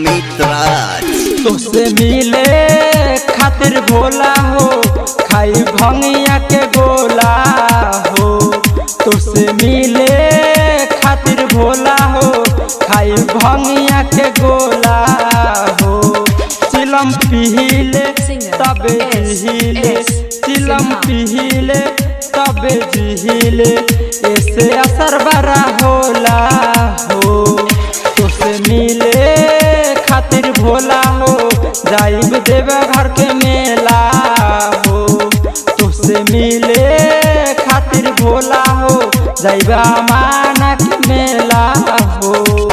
अमित राज। तुझसे मिले खातिर भोला हो, खाई भंगिया के गोला हो। तुझसे मिले खातिर भोला हो, खाई भंगिया के गोला हो। चिलम पीले तबे जिहिले, चिलम पीले तबे जिहिले, ऐसे असर बड़ा होला हो। तुझसे मिले खातिर भोला हो, जाइब देवे घर के मेला हो। तुझसे मिले खातिर भोला हो, जाइब माना के मेला हो।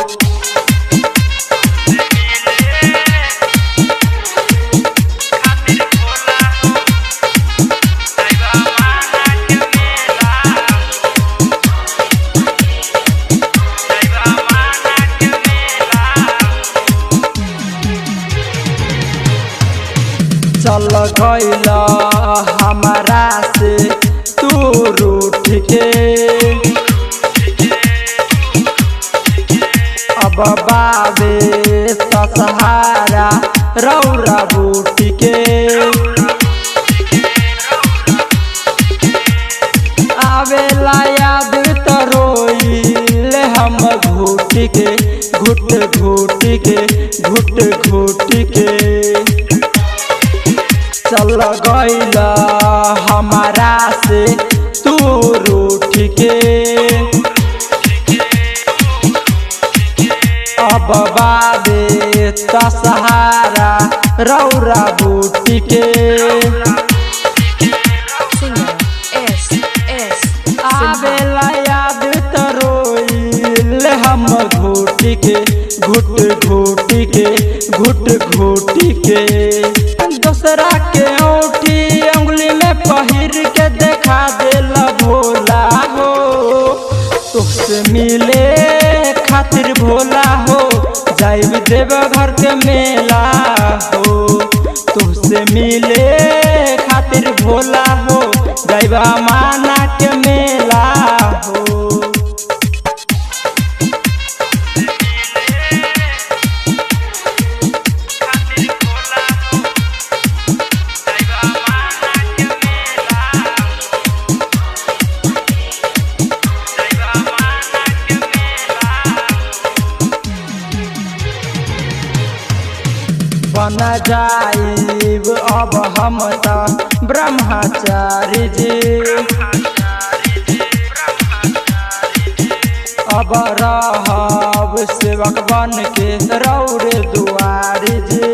चल गइला हमारा से तू रूठ के, अब बाबे सहारा रौरा बूट के। आवेला याद तो रोइले हम घुट के, घुट घुट के, घुट घुट के। चल गइला हमारा से तू रूठ के, अब बाबे सहारा रौरा बूट के। आवेला याद तो रोइले हम घुट के, घुट घुट के, घुट घुट के। दूसरा के औठी अंगुली में पहिर के देखा देला भोला हो। तुझसे मिले खातिर भोला हो, जाइब देव घर के मेला हो। तुझसे मिले खातिर भोला हो, जाइब माना के मेला हो। बन जाइब अब हम त ब्रह्मचारी जी, अब रहब सेवक बन के रौरे दुआरी जी।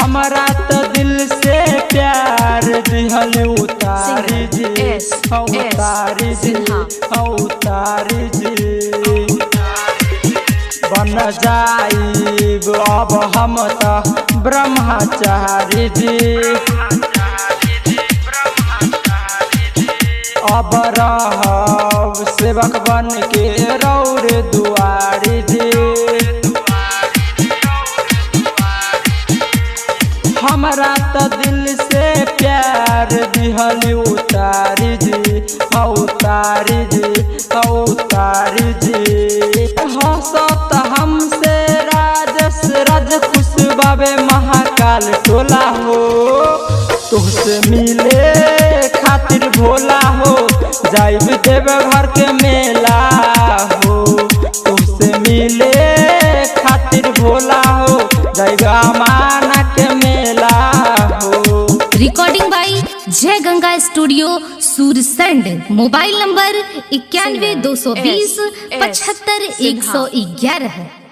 हमारा तो दिल से प्यार दिहल उतारी जी, उतारी जी, उतारी जी। बन जाइब अब हम त ब्रह्मचारी जी, अब रहब सेवक बन के रौरे दुआरी जी। हमारा तो दिल से प्यार दिहल उतारी जी, उतारी जी, उतारी जी। हंसत हमसे राजस राज खुश बाबे महाकाल टोला हो। तुझसे मिले खातिर भोला हो, जाइब देव घर के मेला हो। तुझसे मिले खातिर भोला हो, जाइब माना के मेला हो। रिकॉर्डिंग बाई जय Ganga studio Sursand. Mobile number 91 220 75 111 है।